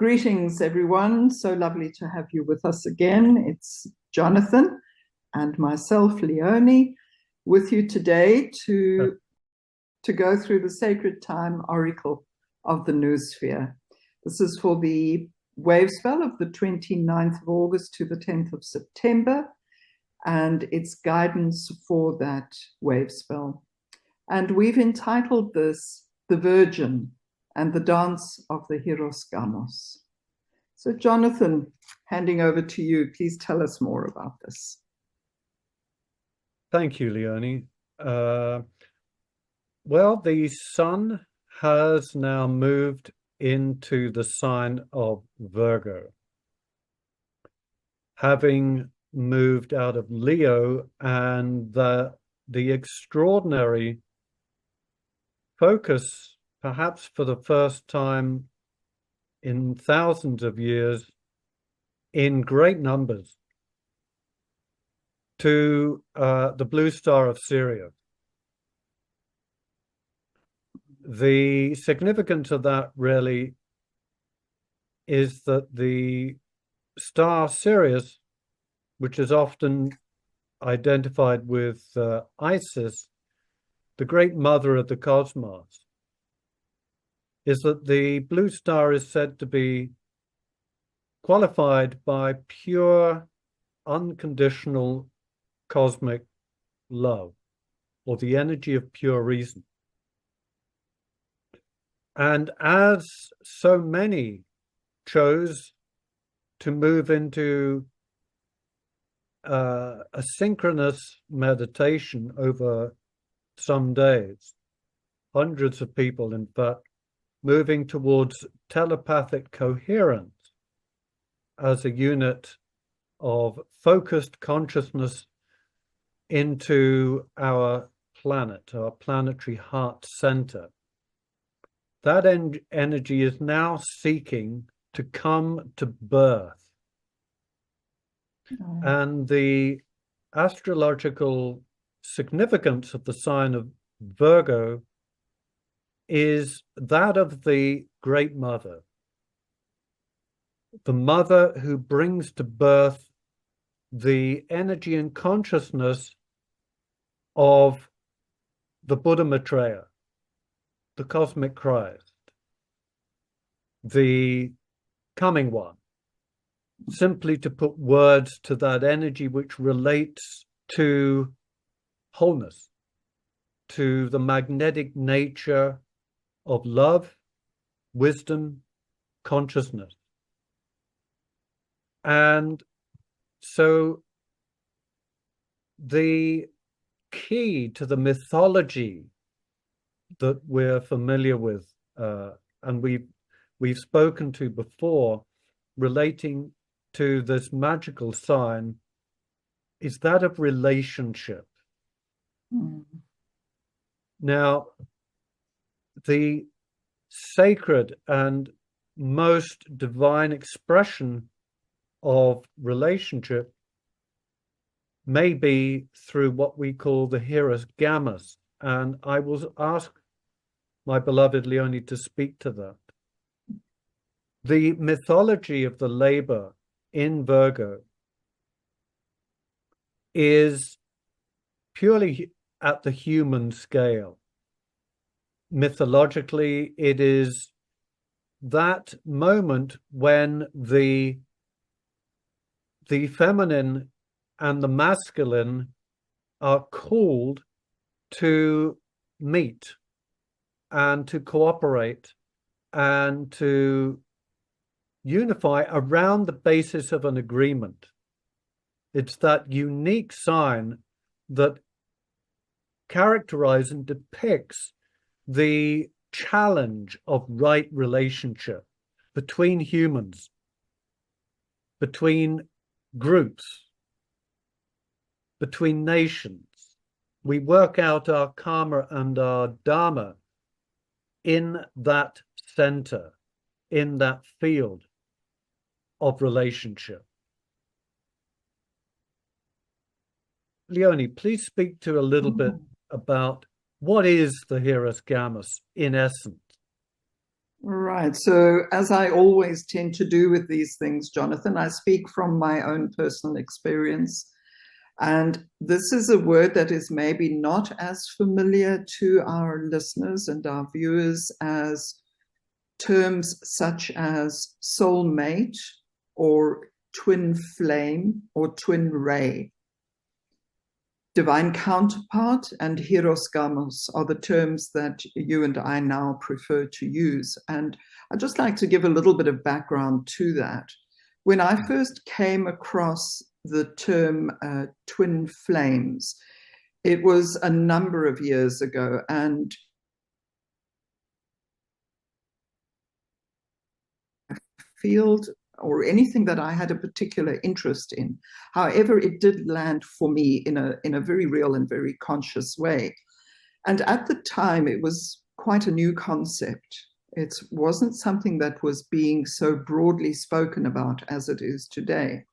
Greetings, everyone. So lovely to have you with us again. It's Jonathan and myself, Leone, with you today to go through the Sacred Time Oracle of the Noosphere. This is for the Wavespell of the 29th of August to the 10th of September, and it's guidance for that Wavespell. And we've entitled this The Virgin and the Dance of the Hieros Gamos. So Jonathan, handing over to you, please tell us more about this. Thank you, Leone. Well, the sun has now moved into the sign of Virgo, having moved out of Leo, and the extraordinary focus, perhaps for the first time in thousands of years, in great numbers, to the blue star of Sirius. The significance of that really is that the star Sirius, which is often identified with Isis, the great mother of the cosmos, is that the blue star is said to be qualified by pure, unconditional cosmic love, or the energy of pure reason. And as so many chose to move into a synchronous meditation over some days, hundreds of people, in fact, moving towards telepathic coherence as a unit of focused consciousness into our planet, our planetary heart center. That energy is now seeking to come to birth. And the astrological significance of the sign of Virgo is that of the Great Mother, the mother who brings to birth the energy and consciousness of the Buddha Maitreya, the cosmic Christ, the coming one, simply to put words to that energy which relates to wholeness, to the magnetic nature of love, wisdom, consciousness. And so the key to the mythology that we're familiar with, and we've spoken to before, relating to this magical sign, is that of relationship. Now, the sacred and most divine expression of relationship may be through what we call the Hieros Gamos, and I will ask my beloved Leone to speak to that. The mythology of the labor in Virgo is purely at the human scale. Mythologically, it is that moment when the feminine and the masculine are called to meet and to cooperate and to unify around the basis of an agreement. It's that unique sign that characterizes and depicts the challenge of right relationship between humans, between groups, between nations. We work out our karma and our dharma in that center, in that field of relationship. Leone, please speak to a little bit about what is the Hieros Gamos in essence. Right. So, as I always tend to do with these things, Jonathan, I speak from my own personal experience. And this is a word that is maybe not as familiar to our listeners and our viewers as terms such as soulmate or twin flame or twin ray. Divine counterpart and Hieros Gamos are the terms that you and I now prefer to use. And I'd just like to give a little bit of background to that. When I first came across the term twin flames, it was a number of years ago, and field or anything that I had a particular interest in. However, it did land for me in a very real and very conscious way. And at the time, it was quite a new concept. It wasn't something that was being so broadly spoken about as it is today.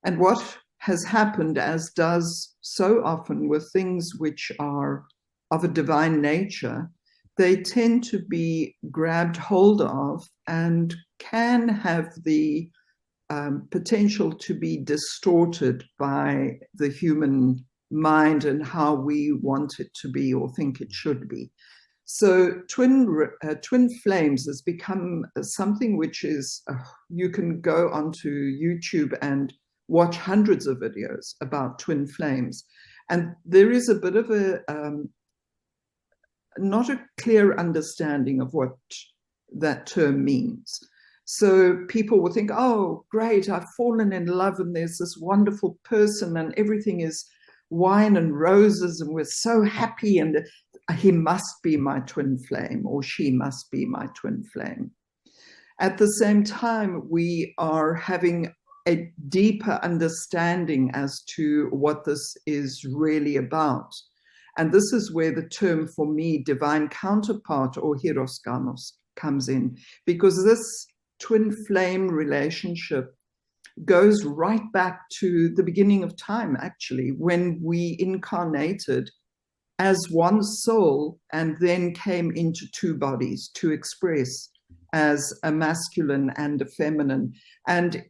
And what has happened, as does so often with things which are of a divine nature, they tend to be grabbed hold of and can have the potential to be distorted by the human mind and how we want it to be or think it should be. So twin flames has become something which is, you can go onto YouTube and watch hundreds of videos about twin flames. And there is a bit of a, not a clear understanding of what that term means. So people will think, oh, great, I've fallen in love and there's this wonderful person and everything is wine and roses and we're so happy and he must be my twin flame or she must be my twin flame. At the same time, we are having a deeper understanding as to what this is really about. And this is where the term for me, divine counterpart or Hieros Gamos, comes in, because this twin flame relationship goes right back to the beginning of time, actually, when we incarnated as one soul and then came into two bodies to express as a masculine and a feminine. And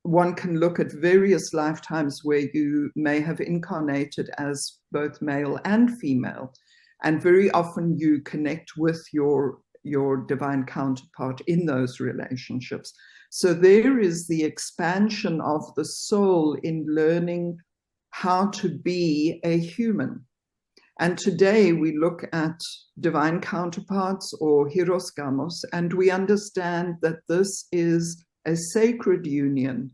one can look at various lifetimes where you may have incarnated as both male and female. And very often you connect with your divine counterpart in those relationships. So there is the expansion of the soul in learning how to be a human. And today we look at divine counterparts or Hieros Gamos, and we understand that this is a sacred union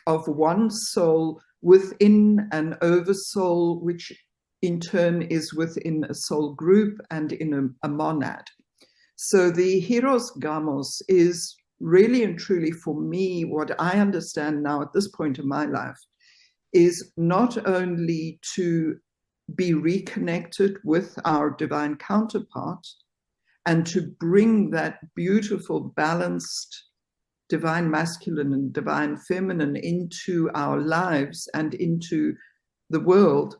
of one soul within an oversoul, which in turn is within a soul group and in a monad. So the Hieros Gamos is really and truly, for me, what I understand now at this point in my life, is not only to be reconnected with our divine counterpart and to bring that beautiful, balanced divine masculine and divine feminine into our lives and into the world.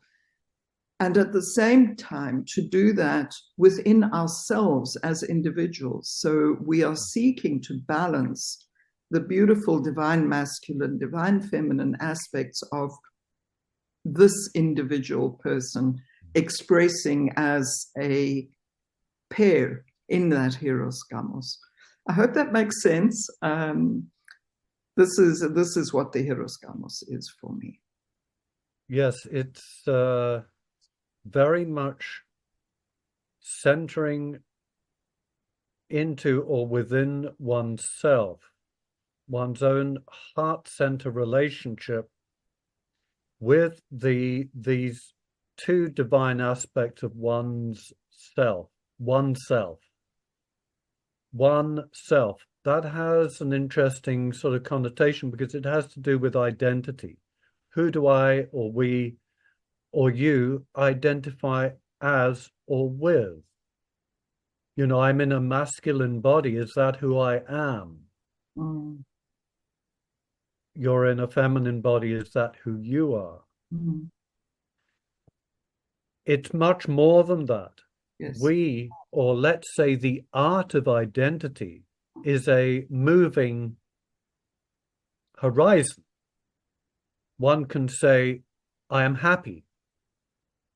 And at the same time, to do that within ourselves as individuals. So we are seeking to balance the beautiful divine masculine, divine feminine aspects of this individual person expressing as a pair in that Hieros Gamos. I hope that makes sense. This is what the Hieros Gamos is for me. Yes, it's very much centering into or within oneself, one's own heart center relationship with these two divine aspects of one's self, oneself. That has an interesting sort of connotation because it has to do with identity. Who do I or we or you identify as or with? You know, I'm in a masculine body. Is that who I am? Mm. You're in a feminine body. Is that who you are? Mm. It's much more than that. Yes. we, or let's say the art of identity, is a moving horizon. One can say, I am happy,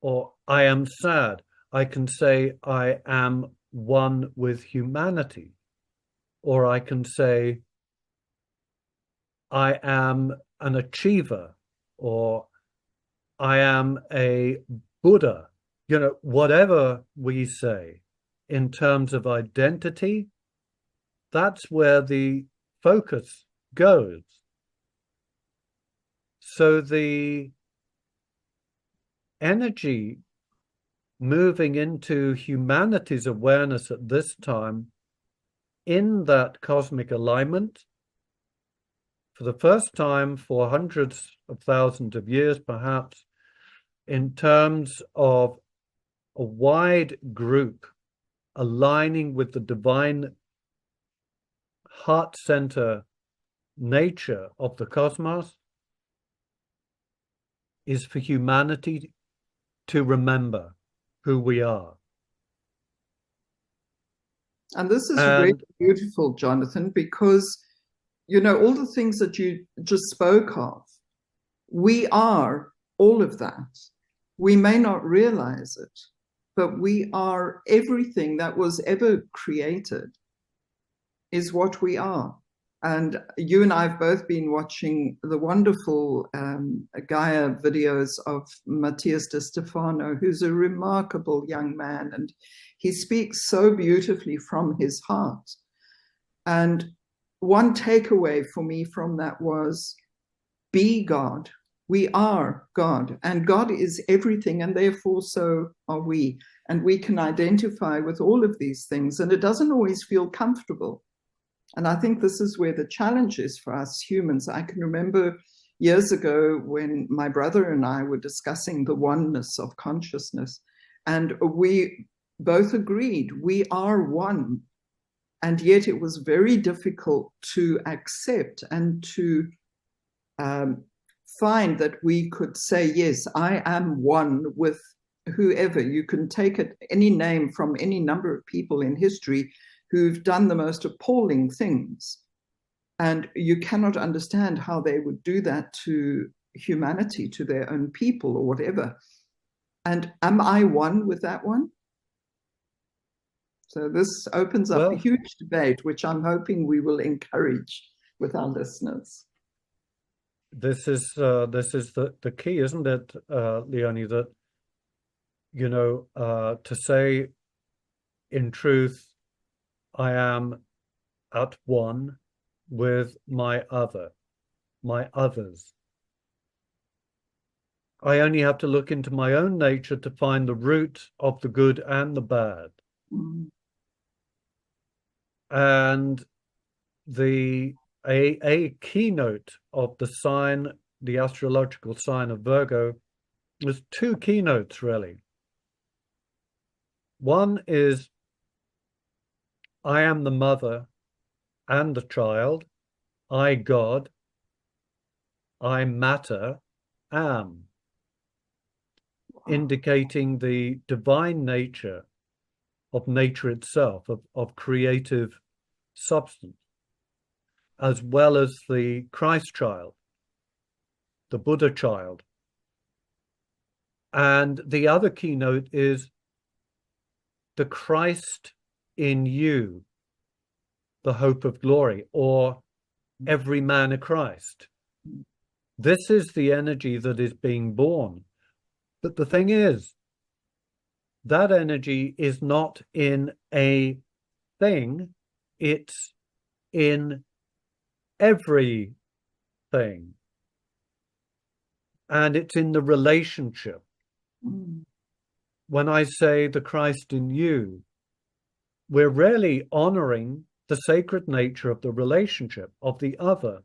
or I am sad. I can say, I am one with humanity, or I can say, I am an achiever, or I am a Buddha. You know, whatever we say in terms of identity, that's where the focus goes. So the energy moving into humanity's awareness at this time, in that cosmic alignment, for the first time for hundreds of thousands of years, perhaps, in terms of a wide group aligning with the divine heart center nature of the cosmos, is for humanity to remember who we are. And this is really beautiful, Jonathan, because, you know, all the things that you just spoke of, we are all of that. We may not realize it, but we are everything that was ever created is what we are. And you and I have both been watching the wonderful Gaia videos of Matthias de Stefano, who's a remarkable young man, and he speaks so beautifully from his heart. And one takeaway for me from that was, be God. We are God, and God is everything, and therefore so are we. And we can identify with all of these things, and it doesn't always feel comfortable. And I think this is where the challenge is for us humans. I can remember years ago when my brother and I were discussing the oneness of consciousness, and we both agreed we are one. And yet it was very difficult to accept and to find that we could say, yes, I am one with whoever. You can take it, any name from any number of people in history who've done the most appalling things. And you cannot understand how they would do that to humanity, to their own people or whatever. And am I one with that one? So this opens up a huge debate, which I'm hoping we will encourage with our listeners. This is the key, isn't it, Leonie, that, you know, to say in truth, I am at one with my others. I only have to look into my own nature to find the root of the good and the bad. Mm. And a keynote of the sign, the astrological sign of Virgo, there's two keynotes really. One is, I am the mother and the child, I God, I matter, am, indicating the divine nature of nature itself, of creative substance, as well as the Christ child, the Buddha child. And the other keynote is the Christ in you, the hope of glory, or every man a Christ. This is the energy that is being born. But the thing is, that energy is not in a thing, it's in everything. And it's in the relationship. Mm. When I say the Christ in you, we're really honoring the sacred nature of the relationship, of the other.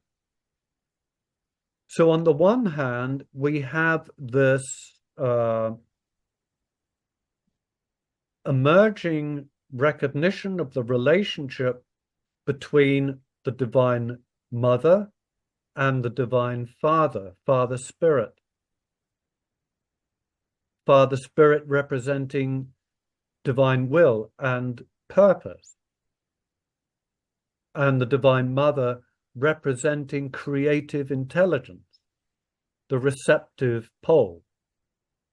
So on the one hand, we have this emerging recognition of the relationship between the divine mother and the divine father, Father Spirit. Father Spirit representing divine will and purpose, and the Divine Mother representing creative intelligence, the receptive pole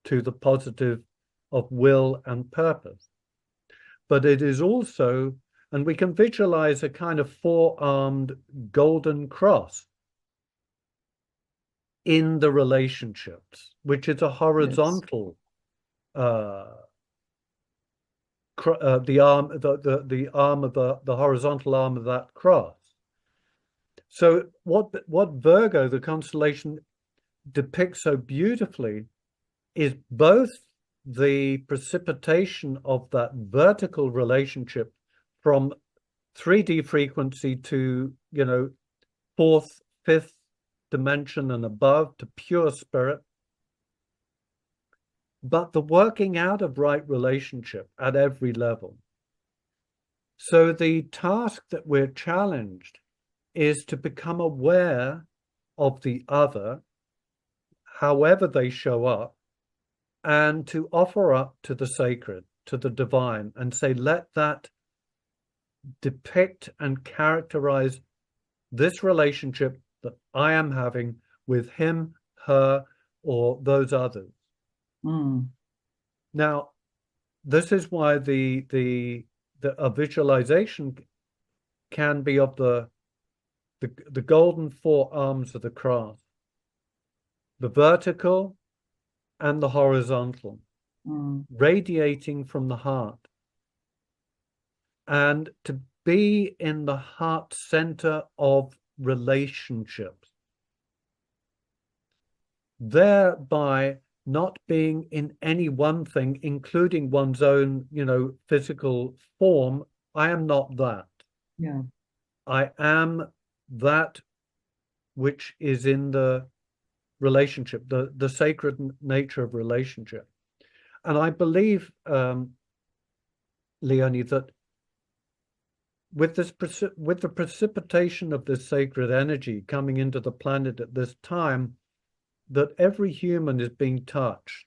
to the positive of will and purpose. But it is also, and we can visualize a kind of four-armed golden cross in the relationships, which is a horizontal, the arm of the horizontal arm of that cross. So what Virgo, the constellation, depicts so beautifully is both the precipitation of that vertical relationship from 3D frequency to, fourth, fifth dimension and above, to pure spirit, but the working out of right relationship at every level. So the task that we're challenged is to become aware of the other, however they show up, and to offer up to the sacred, to the divine, and say, let that depict and characterize this relationship that I am having with him, her, or those others. Now, this is why a visualization can be of the golden four arms of the cross, the vertical and the horizontal, radiating from the heart, and to be in the heart center of relationships, thereby not being in any one thing, including one's own, physical form. I am not that. Yeah. I am that which is in the relationship, the sacred nature of relationship. And I believe, Leone, that with the precipitation of this sacred energy coming into the planet at this time, that every human is being touched.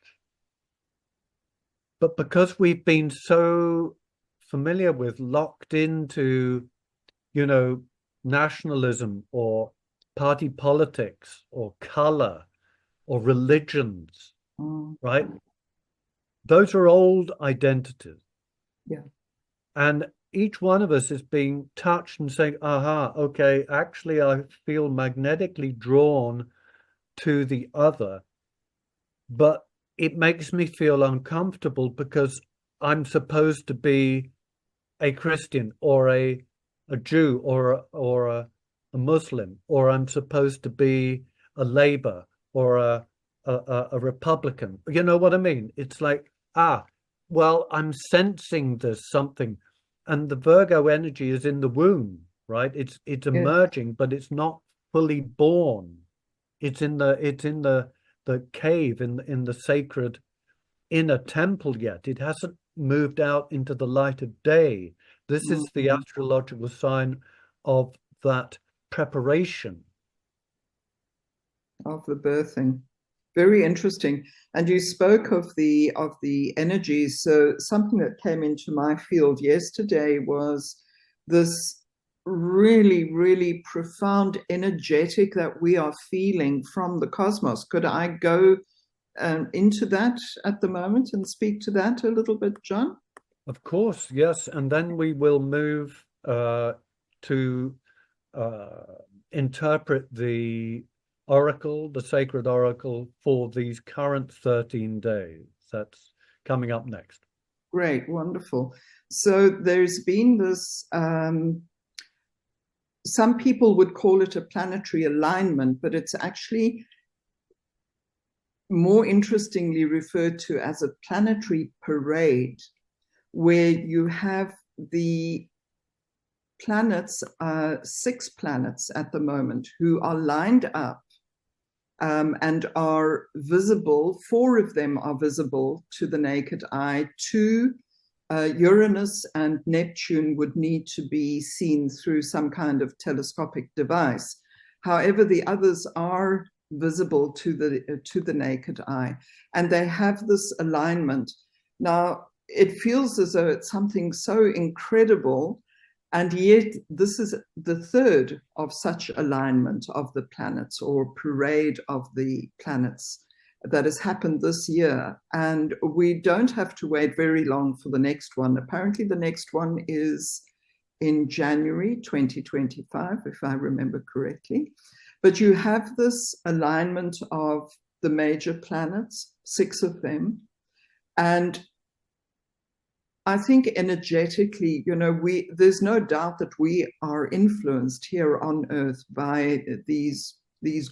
But because we've been so familiar with, locked into, nationalism or party politics or color or religions, right? Those are old identities. Yeah. And each one of us is being touched and saying, aha, okay, actually I feel magnetically drawn to the other, but it makes me feel uncomfortable because I'm supposed to be a Christian or a Jew or a Muslim, or I'm supposed to be a Labour or a Republican. You know what I mean? It's like, well, I'm sensing there's something, and the Virgo energy is in the womb, right? It's emerging, but it's not fully born. It's in the cave, in the sacred inner temple yet. It hasn't moved out into the light of day. This is the astrological sign of that preparation. Of the birthing. Very interesting. And you spoke of the energies. So something that came into my field yesterday was this really, really profound energetic that we are feeling from the cosmos. Could I go into that at the moment and speak to that a little bit, John? Of course, yes. And then we will move to interpret the oracle, the sacred oracle, for these current 13 days. That's coming up next. Great, wonderful. So there's been this, some people would call it a planetary alignment, but it's actually more interestingly referred to as a planetary parade, where you have the planets, 6 planets at the moment, who are lined up and are visible. 4 of them are visible to the naked eye. 2, Uranus and Neptune, would need to be seen through some kind of telescopic device. However, the others are visible to the naked eye, and they have this alignment. Now, it feels as though it's something so incredible. And yet this is the third of such alignment of the planets, or parade of the planets, that has happened this year. And we don't have to wait very long for the next one. Apparently the next one is in January 2025, if I remember correctly. But you have this alignment of the major planets, 6 of them. And I think energetically, there's no doubt that we are influenced here on Earth by these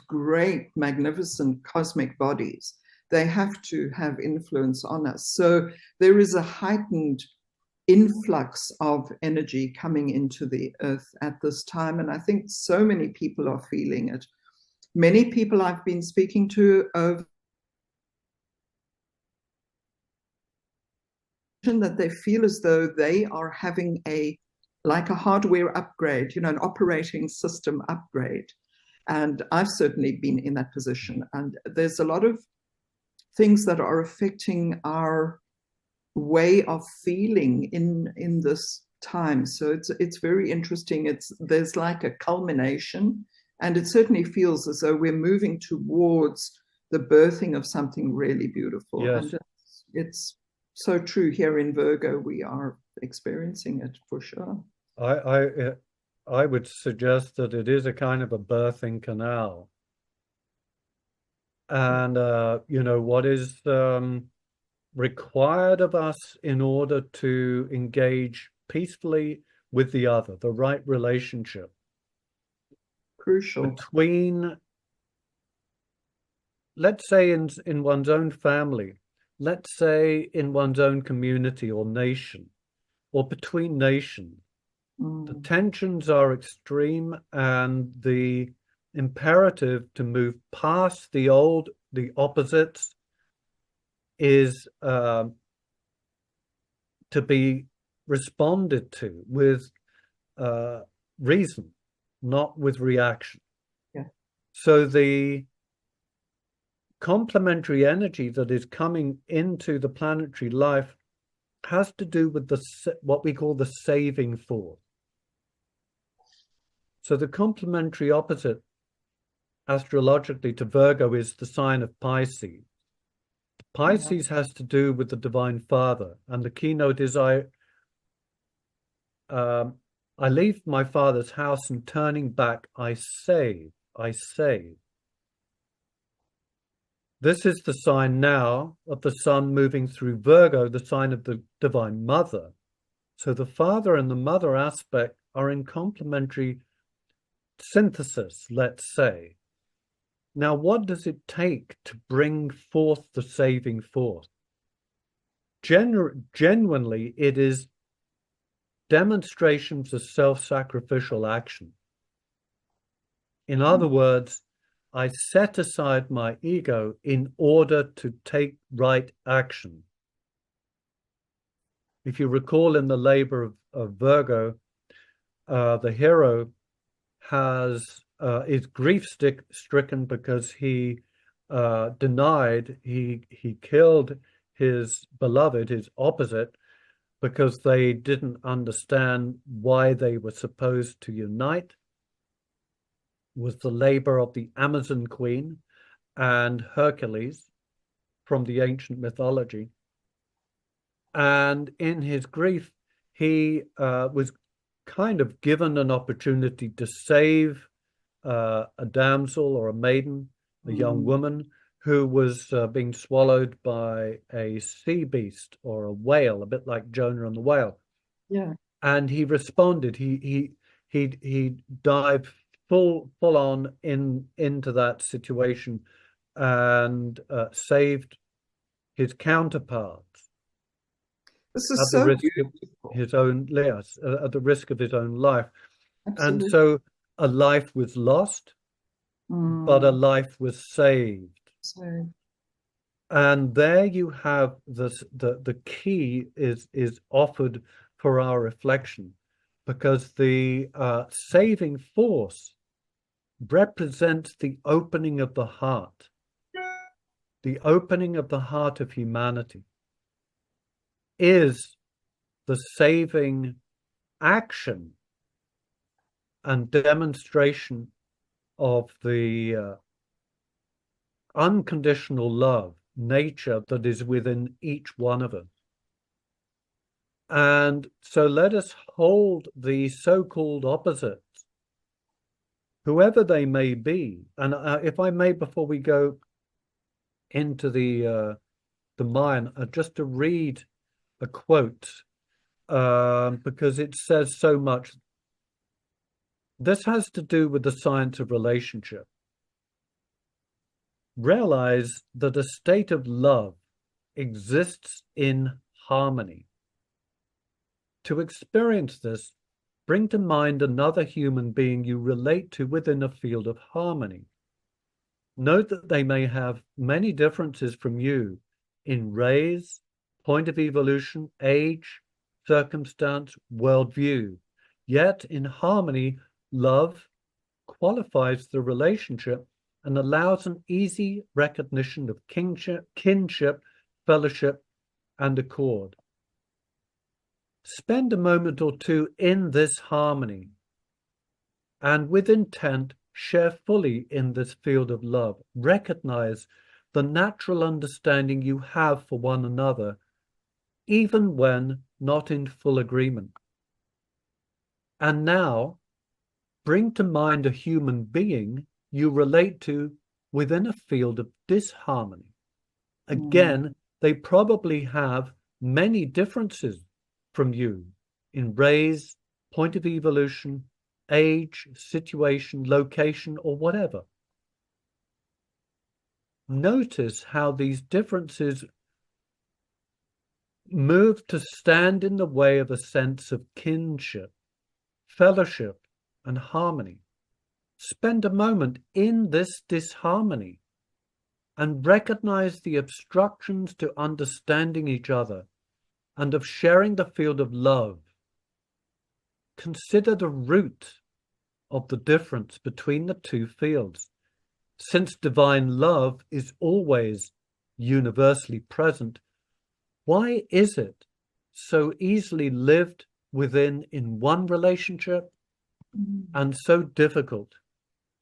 great, magnificent cosmic bodies. They have to have influence on us. So there is a heightened influx of energy coming into the Earth at this time. And I think so many people are feeling it. Many people I've been speaking to over that they feel as though they are having like a hardware upgrade, an operating system upgrade. And I've certainly been in that position. And there's a lot of things that are affecting our way of feeling in this time. So it's very interesting. There's like a culmination, and it certainly feels as though we're moving towards the birthing of something really beautiful. Yes. And it's so true here in Virgo. We are experiencing it for sure. I would suggest that it is a kind of a birthing canal. And, what is required of us in order to engage peacefully with the other, the right relationship. Crucial. Between, let's say, in one's own family, let's say in one's own community or nation, or between nations. The tensions are extreme, and the imperative to move past the opposites is to be responded to with reason, not with reaction. Yeah. So the complementary energy that is coming into the planetary life has to do with what we call the saving force. So the complementary opposite astrologically to Virgo is the sign of Pisces. Pisces has to do with the Divine Father, and the keynote is I leave my Father's house, and turning back, I save. This is the sign now of the Sun moving through Virgo, the sign of the Divine Mother. So the Father and the Mother aspect are in complementary synthesis, let's say. Now, what does it take to bring forth the saving force? Genuinely, it is demonstrations of self-sacrificial action. In other words, I set aside my ego in order to take right action. If you recall, in the labor of Virgo, the hero is grief-stricken because he killed his beloved, his opposite, because they didn't understand why they were supposed to unite. Was the labor of the Amazon Queen and Hercules from the ancient mythology. And in his grief, he was kind of given an opportunity to save a damsel or a maiden, a young woman, who was being swallowed by a sea beast or a whale, a bit like Jonah and the whale. Yeah. And he responded. He dived full on into that situation and saved his counterparts. This is so beautiful. At the risk of his own life. Absolutely. And so a life was lost, but a life was saved. And there you have the key is offered for our reflection, because the saving force represents the opening of the heart of humanity. is the saving action and demonstration of the unconditional love nature that is within each one of us. And so let us hold the so-called opposites, whoever they may be. And if I may, before we go into the Mayan, just to read a quote, because it says so much. This has to do with the science of relationship. Realize that a state of love exists in harmony. To experience this, bring to mind another human being you relate to within a field of harmony. Note that they may have many differences from you in race, point of evolution, age, circumstance, worldview. Yet in harmony, love qualifies the relationship and allows an easy recognition of kinship, fellowship, and accord. Spend a moment or two in this harmony, and with intent, share fully in this field of love. Recognize the natural understanding you have for one another, even when not in full agreement. And now, bring to mind a human being you relate to within a field of disharmony. Again, they probably have many differences from you in race, point of evolution, age, situation, location, or whatever. Notice how these differences move to stand in the way of a sense of kinship, fellowship, and harmony. Spend a moment in this disharmony and recognize the obstructions to understanding each other and of sharing the field of love. Consider the root of the difference between the two fields. Since divine love is always universally present, why is it so easily lived within in one relationship and so difficult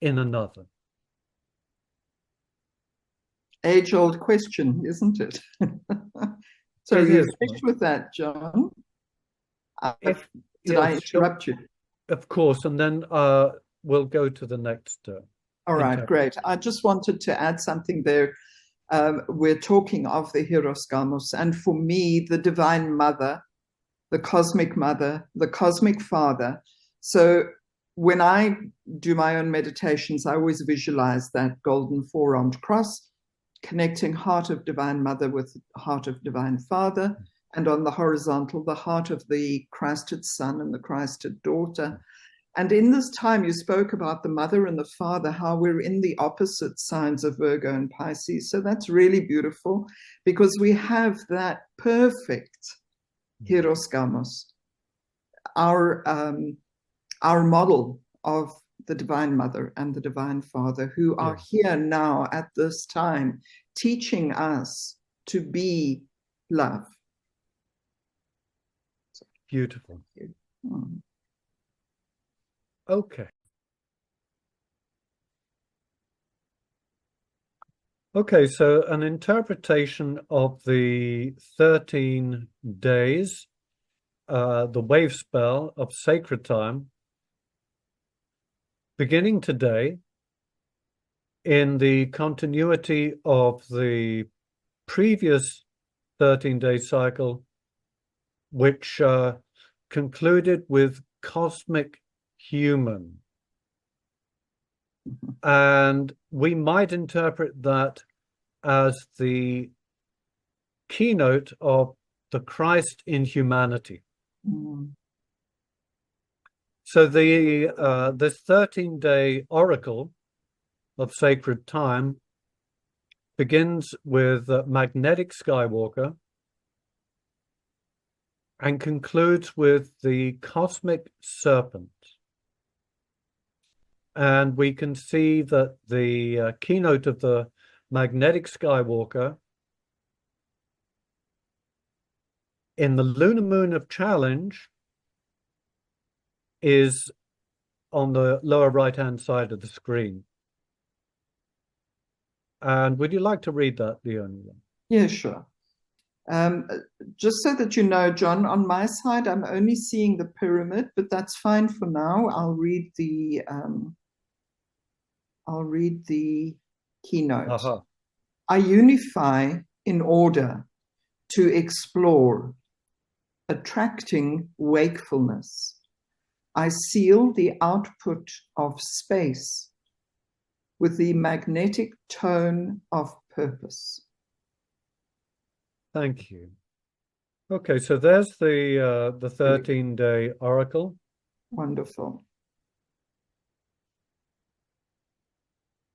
in another? Age-old question, isn't it? So It you is. finished with that, John? Did I Yes, interrupt you? Of course, and then we'll go to the next. All right, great. I just wanted to add something there. We're talking of the Hieros Gamos, and for me, the Divine Mother, the Cosmic Mother, the Cosmic Father. So when I do my own meditations, I always visualize that golden four-armed cross, connecting heart of Divine Mother with heart of Divine Father, and on the horizontal, the heart of the Christed Son and the Christed Daughter. And in this time, you spoke about the mother and the father, how we're in the opposite signs of Virgo and Pisces. So that's really beautiful, because we have that perfect Hieros Gamos, our model of the Divine Mother and the Divine Father, who are here now at this time, teaching us to be love. Beautiful. Okay. Okay, so an interpretation of the 13 days, the Wavespell of sacred time, beginning today, in the continuity of the previous 13-day cycle, which concluded with cosmic human. And we might interpret that as the keynote of the Christ in humanity. So this 13-day oracle of sacred time begins with magnetic Skywalker and concludes with the cosmic Serpent. And we can see that the keynote of the magnetic Skywalker in the lunar moon of challenge is on the lower right-hand side of the screen. And would you like to read that, Leone? Yeah, sure. Just so that you know, John, on my side, I'm only seeing the pyramid, but that's fine for now. I'll read the keynote. Uh-huh. I unify in order to explore, attracting wakefulness. I seal the output of space with the magnetic tone of purpose. Thank you. Okay, so there's the 13-day oracle. Wonderful.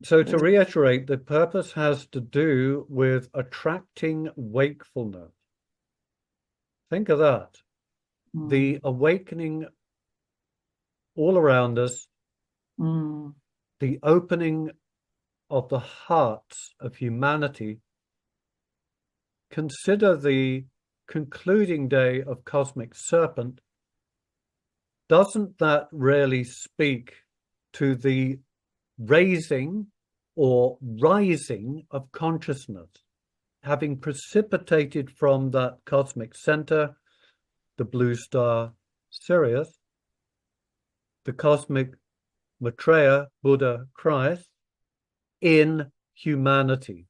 So to reiterate, the purpose has to do with attracting wakefulness. Think of that. The awakening all around us, the opening of the hearts of humanity. Consider the concluding day of Cosmic Serpent. Doesn't that really speak to the raising or rising of consciousness, having precipitated from that cosmic center, the blue star Sirius, the cosmic Maitreya, Buddha, Christ, in humanity,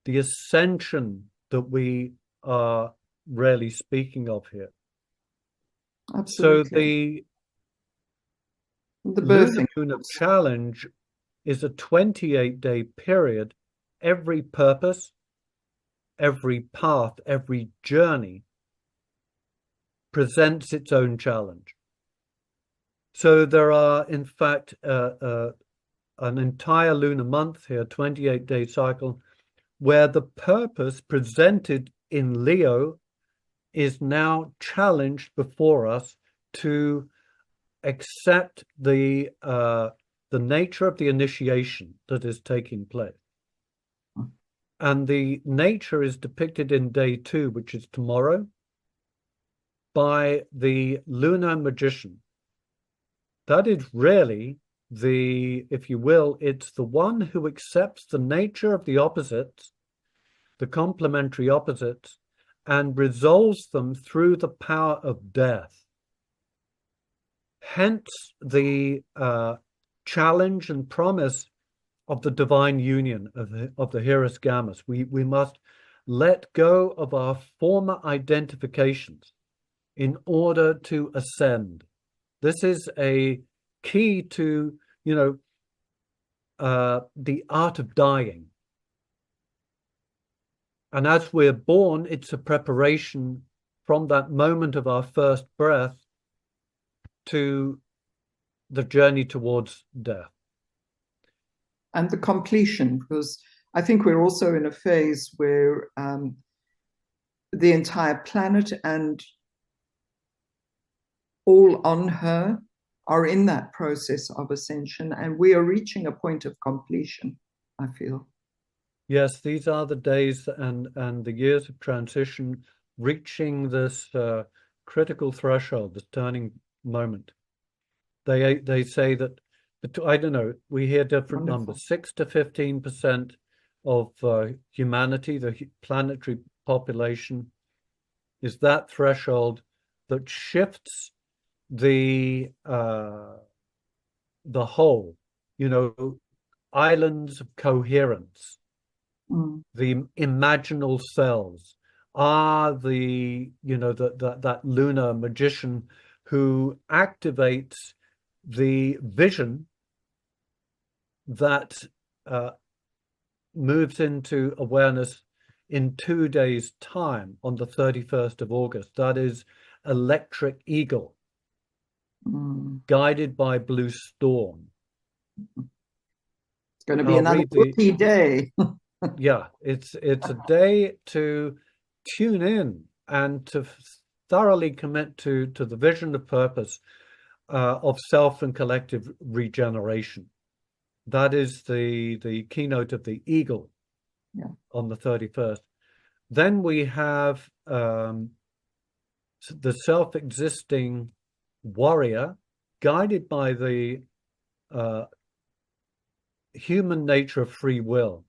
the ascension that we are really speaking of here. Absolutely. So the lunar birthing moon of challenge is a 28-day period. Every purpose, every path, every journey presents its own challenge. So there are, in fact, an entire lunar month here, 28-day cycle, where the purpose presented in Leo is now challenged before us to accept the nature of the initiation that is taking place. And the nature is depicted in day 2, which is tomorrow, by the lunar magician. That is really if you will, it's the one who accepts the nature of the opposites, the complementary opposites, and resolves them through the power of death. Hence the challenge and promise of the divine union of the Hieros Gamos. We must let go of our former identifications in order to ascend. This is a key to, the art of dying. And as we're born, it's a preparation from that moment of our first breath to the journey towards death. And the completion, because I think we're also in a phase where the entire planet and all on her are in that process of ascension, and we are reaching a point of completion, I feel. Yes, these are the days and the years of transition, reaching this critical threshold, this turning moment. They say that, I don't know, we hear different numbers, 6 to 15% of humanity, the planetary population, is that threshold that shifts the whole, islands of coherence. The imaginal cells are that lunar magician who activates the vision that moves into awareness in 2 days' time on the 31st of August. That is Electric Eagle, guided by Blue Storm. It's going to be another whoopee day. Yeah, it's a day to tune in and to thoroughly commit to the vision of purpose of self and collective regeneration. That is the keynote of the Eagle on the 31st. Then we have the self-existing warrior, guided by the human nature of free will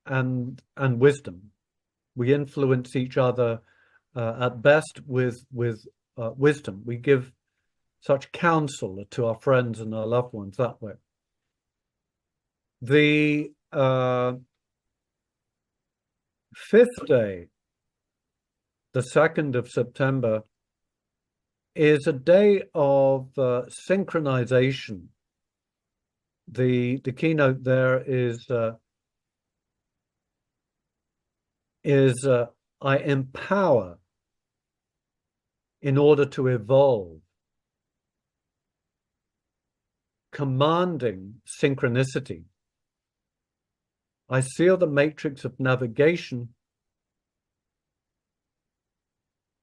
and wisdom. We influence each other at best with wisdom. We give such counsel to our friends and our loved ones that way. The fifth day, the 2nd of September, is a day of synchronization. The keynote there is I empower in order to evolve, commanding synchronicity. I seal the matrix of navigation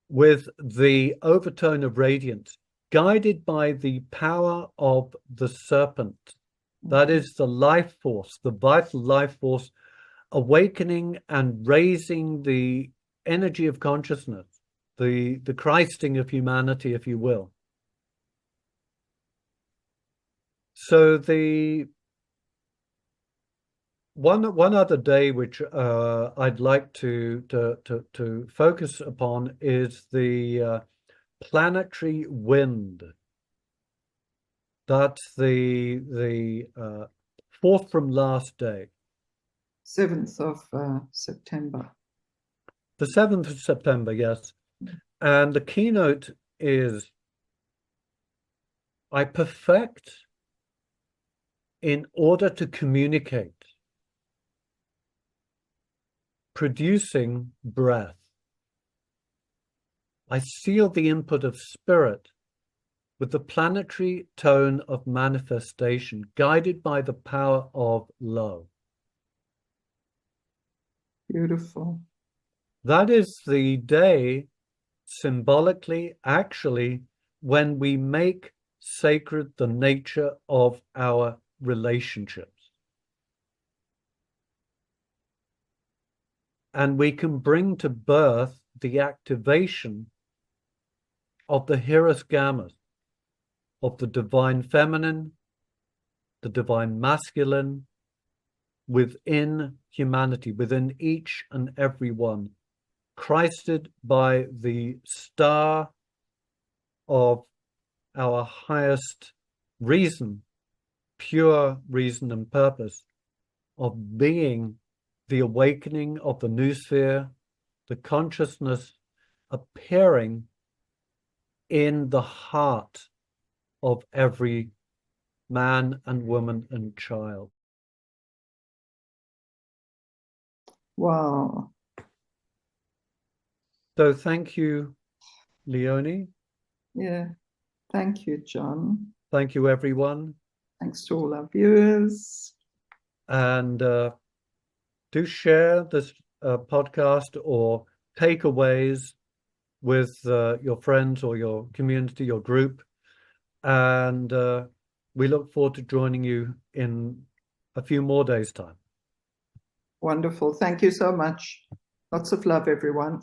with the overtone of radiance, guided by the power of the serpent. That is the life force, the vital life force, awakening and raising the energy of consciousness, the Christing of humanity, if you will. So the one other day which I'd like to focus upon is the planetary wind. That's the fourth from last day. 7th of September. The 7th of September, yes. And the keynote is, I perfect in order to communicate, producing breath. I seal the input of spirit with the planetary tone of manifestation, guided by the power of love. Beautiful. That is the day, symbolically, actually, when we make sacred the nature of our relationships. And we can bring to birth the activation of the Hieros Gamos, of the divine feminine, the divine masculine, within humanity, within each and every one, Christed by the star of our highest reason, pure reason and purpose, of being the awakening of the Noosphere, the consciousness appearing in the heart of every man and woman and child. Wow. So thank you, Leone. Yeah. Thank you, John. Thank you, everyone. Thanks to all our viewers. And do share this podcast or takeaways with your friends or your community, your group. And we look forward to joining you in a few more days' time. Wonderful. Thank you so much. Lots of love, everyone.